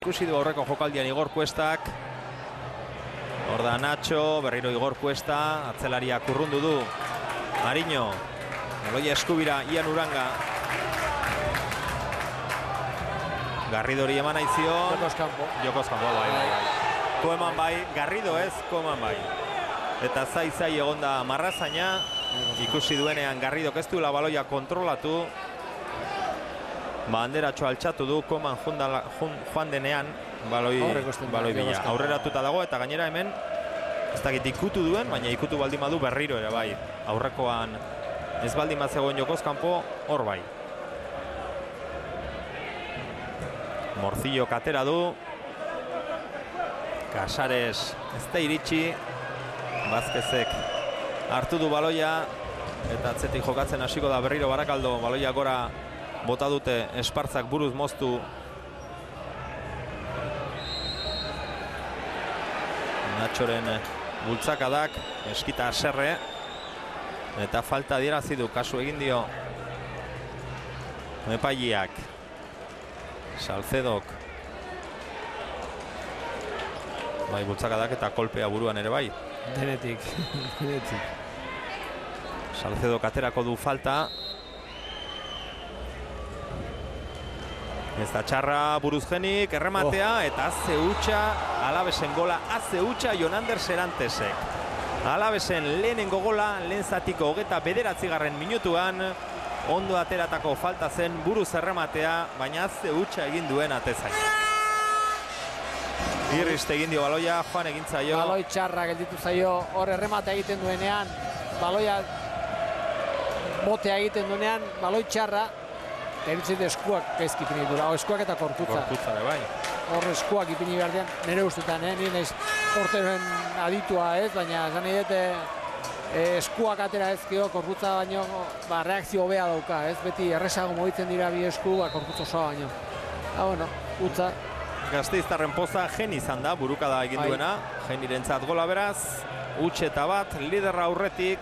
Ikusi du aurreko jokaldian Igor Kuestak. Hor da Nacho, berriro Igor Kuesta, atzelariak urrundu du. Ariño, baloia eskubira, Ian Uranga. Garridori eman aizion. Jokoz kanpo, bai. Koeman bai, Garrido ez, Koeman bai. Eta zai egonda Marrazaina. Ikusi duenean Garridok ez duela baloia kontrolatu. Banderatxo altxatu du, Koeman joan denean baloi bila. Aurreratuta dago eta gainera hemen ez dakit ikutu duen, baina ikutu baldin badu berriro ere bai. Aurrekoan ez baldin bat zegoen Jokoz kanpo, hor bai. Morcillo katera du. Casares ez da iritsi. Vázquezek hartu du baloia eta atzetik jokatzen hasiko da berriro Barakaldo. Baloia gora bota dute, Espartzak buruz moztu. Nachoren bultzakadak, eskita aserre. Eta falta adierazi du, kasu egin dio epaileak. Salcedok. Bai, bultzakadak eta kolpea buruan ere bai. Denetik. Salcedok aterako du falta. Ez da txarra Buruzgenik, errematea, eta haze hutsa, Alavesen gola, haze hutsa Jonander Serantesek. Alavesen lehenengo gola, lehen zatiko 29. minutuan, ondo ateratako falta zen buruz errematea, baina haze hutsa egin duen atezain. Irriste egin dio baloia, joan egin zaio. Baloi txarra gelditu zaio, hor errematea egiten duenean, baloia botea egiten duenean, baloi txarra, eritzen eskuak gaizki ipini dura, eskuak eta korputza. Korputza, bai. Hor eskuak ipini behar dian, nire ustetan, nire naiz porteren aditua ez, baina esan nahi dute eskuak atera ezkio, korputza baino reakzio hobea dauka, ez? Beti erresago mogitzen dira bi esku, korputza osoa baino. Bueno, utza. Gasteiztarren poza Gen izan da, burukada egin duena, Genirentzat gola beraz, huts eta bat, liderra aurretik.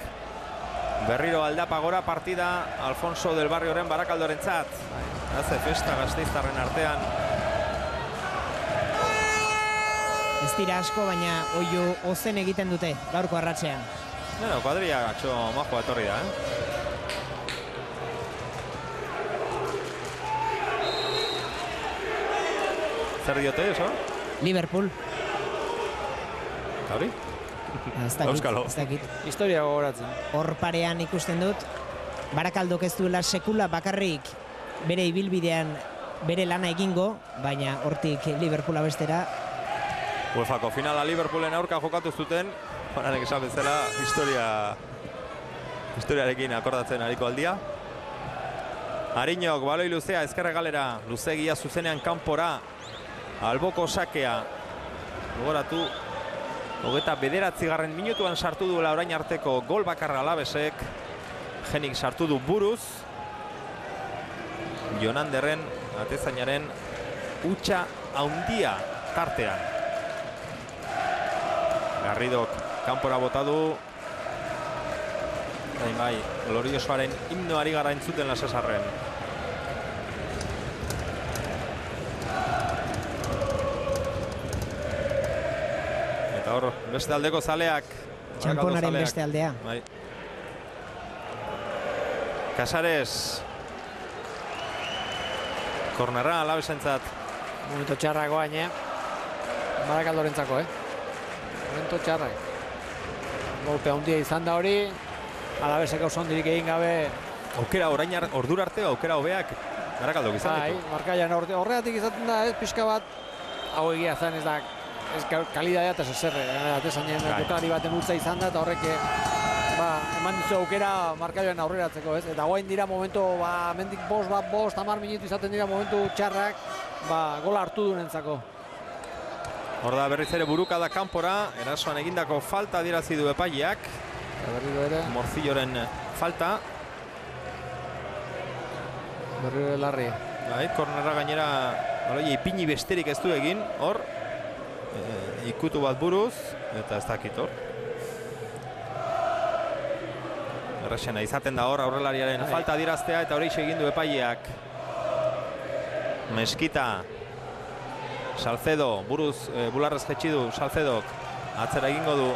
Berriro aldapa gora partida Alfonso del Barrioren Barakaldorentzat. Haze festa Gasteiztarren artean. Ez dira asko, baina oiu ozen egiten dute gaurko arratsean. Bueno, kuadria gatxo majoa etorri da, Zer diote, eso? Liverpool. Hori? Euskalo. Historia gogoratzen. Hor parean ikusten dut, Barakaldok ez duela sekula bakarrik bere ibilbidean bere lana egingo, baina hortik Liverpoola bestera. UEFako finala Liverpoolen aurka jokatu zuten, Juanek esan bezala historiarekin akordatzen ariko aldia. Ariñok, baloi luzea, ezkerra galera, luzegia zuzenean kanpora, alboko sakea, gogoratu, 29. minutuan sartu duela orain arteko gol bakarra Alavesek. Genik sartu du buruz. Jonanderren, atezainaren, hutsa haundia tartean. Garridok kanpora bota du. Bai, gloriosoaren himnoari gara entzuten Lasesarren. Eta hor, beste aldeko zaleak. Txamponaren beste aldea. Casares. Kornerra Alavesentzat. Momento txarrako baina. Barakaldorentzako, Momento txarrak. Golpe handia izan da hori. Alavesek oso ondirik egin gabe. Aukera orain ordura arte aukera hobeak Barakaldok izan ditu. Markaian horregatik izaten da, pixka bat. Hau egia zen ez da, kalidadea eta zezerre. Atezainen jokalari baten utza izan da eta horrek eman dizu aukera markaian aurreratzeko, ez? Eta guain dira momentu, mendik 10 minutu izaten dira momentu txarrak, gola hartu dunentzako. Hor da berriz ere burukada kanpora, erasoan egindako falta adierazi du epaileak. Morcilloren falta. Berriro Larri. Kornerra gainera ipini besterik ez du egin, hor. Ikutu bat buruz, eta ez dakit hor. Errexena izaten da hor aurrelariaren falta adieraztea eta hori egin du epaileak. Meskita Salcedo, bularrez jetxi du Salcedok, atzera egingo du.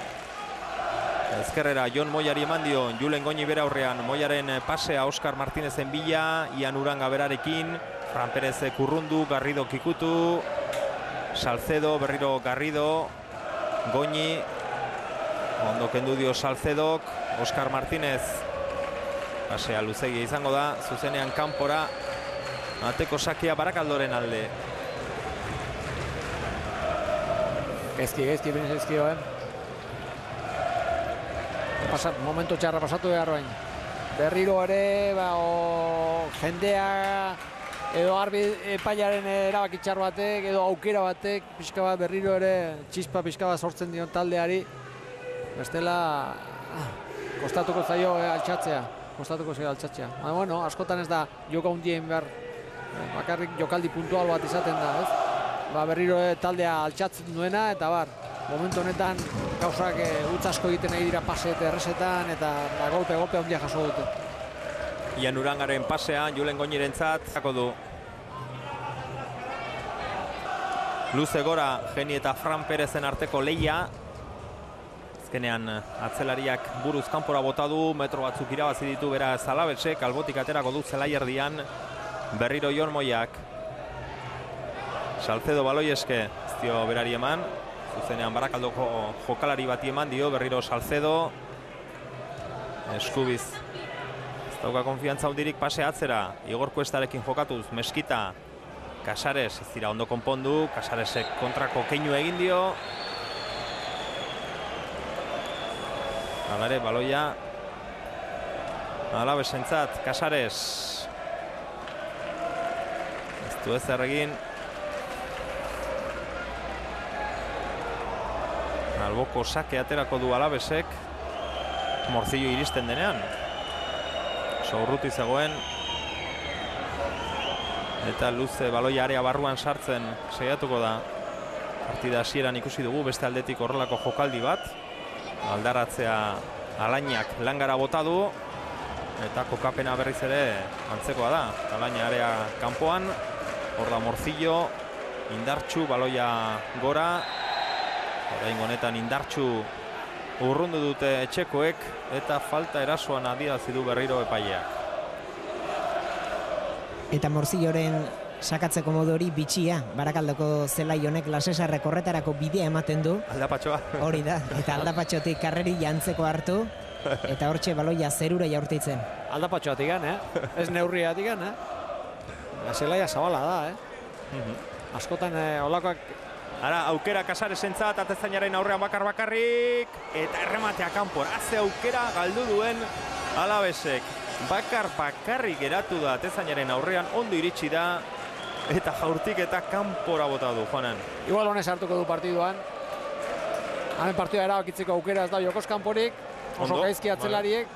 Ezkerrera Jon Moiari eman dio, Julen Goñi bera aurrean, Moiaren pasea Oskar Martinezen bila, Ian Uranga berarekin, Fran Perez kurrundu, Garrido kikutu, Salcedo, berriro Garrido, Goñi, ondo kendu dio Salcedok, Oskar Martinez, pasea luzegia izango da, zuzenean kanpora, ateko sakia Barakaldoren alde. Gezki, momentu txarra pasatu behar bain. Berriro ere, jendea, edo arbi epaiaren erabakitxar batek, edo aukera batek, pixka bat berriro ere, txispa pixka bat sortzen dion taldeari. Bestela, kostatuko zaio altxatzea. Baina, bueno, askotan ez da joko handien behar, bakarrik jokaldi puntual bat izaten da, ez? Berriro taldea altxatzen duena, eta momentu honetan gauzak utz asko egiten nahi dira pase eta errezetan, eta golpe handia jaso dute. Ian Urangaren pasea, Julen Goñirentzat, zako du. Luze gora, Geni eta Fran Perezen arteko lehia. Azkenean atzelariak buruz kanpora bota du, metro batzuk irabazi ditu bera Zalabesek, albotik aterako du zelai erdian, berriro Jon Moiak. Salcedo baloi eske, ez dio berari eman, zuzenean Barakaldoko jokalari bati eman dio, berriro Salcedo, eskubiz. Ez dauka konfiantza hundirik pase atzera, Igor Kuestarekin jokatuz, Meskita, Casares, ez dira ondo konpondu, Casaresek kontrako keinu egin dio. Hala ere, baloia Alabesentzat, Casares. Ez du ezer egin. Alboko sake aterako du Alabesek. Morcillo iristen denean. Urruti zegoen. Eta luze baloia area barruan sartzen saiatuko da. Partida hasieran ikusi dugu beste aldetik horrelako jokaldi bat. Aldaratzea Alainak langara bota du. Eta kokapena berriz ere antzekoa da. Alaina area kanpoan. Hor da Morcillo. Indartxu baloia gora. Orain honetan indartxu urrundu dute etxekoek eta falta erasoan adierazi du berriro epaileak. Eta Morcilloren sakatzeko modu hori bitxia, Barakaldoko zelai honek Lasesarrek horretarako bidea ematen du. Aldapatxoa. Hori da, eta aldapatxotik karreri jantzeko hartu, eta hortxe baloia zerura jaurtitzen. Aldapatxoatik gan, ez neurriatik gan, Zelaia zabala da, Askotan olakoak. Ara, aukera Casaresentzat, atezainaren aurrean bakarrik, eta errematea kanpor. Haze aukera galdu duen Alabesek. Bakarrik geratu da atezainaren aurrean, ondo iritsi da, eta jaurtik eta kanpora bota du, Juanan. Igual honez hartuko du partiduan. Hemen partidua erabakitzeko aukera ez da jokoz kanporik, oso gaizki atzelariek.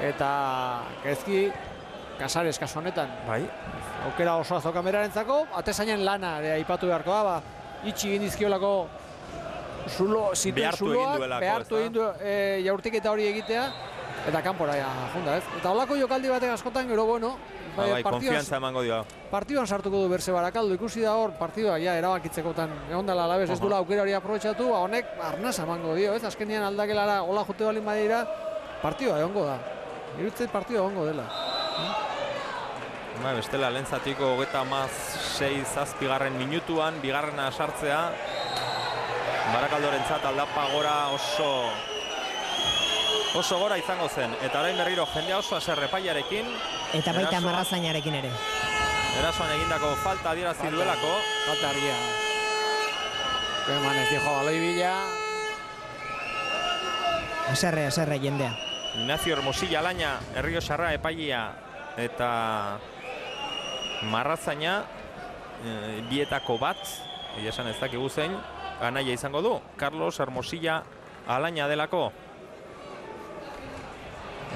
Eta gaizki Casares kasu honetan. Bai. Aukera oso azoka berarentzako, atezainen lana aipatu beharko da, itxi egin dizkiolako behartu egin du jaurtiketa hori egitea, eta kanpora junda, ez? Eta holako jokaldi batek askotan, gero bueno, konfiantza emango dio. Partiduan sartuko du Berse Barakaldo, ikusi da hor, partidua erabakitzekotan egon dela Alabes, ez duela aukera hori aprobetxatu, honek arnaz emango dio, ez? Azkenean aldakelara hola jute balin badira, partidua egongo da. Irutzeit partidua egongo dela. Bestela lentzatiko 36 minutuan, bigarrena sartzea. Barakaldorentzat aldapa gora oso gora izango zen. Eta orain berriro jendea oso aserrepaiarekin. Eta baita Marrazainarekin ere. Erasoan egindako falta adierazi duelako. Falta argia. Eman ez dijo baloi bila. Aserre jendea. Ignacio Hermosilla Alaina, Errioxarra epailea eta Marrazaina bietako bat, esan ez dakigu zein, anaia izango du, Carlos Hermosilla Alaina delako.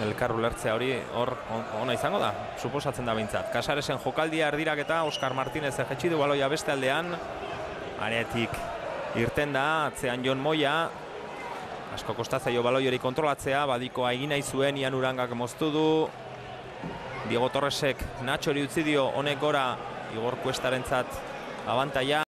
Elkarru lertzea hori hor ona izango da, suposatzen da behintzat. Casaresen jokaldia erdirak eta Oskar Martinez jetxi du baloia beste aldean. Aretik irten da, atzean Jon Moia. Asko kostatzaio baloi hori kontrolatzea, badikoa egin nahi zuen, Ian Urangak moztu du. Diego Torresek Natxori utzi dio, honek gora, Igor Kuestarentzat abantaia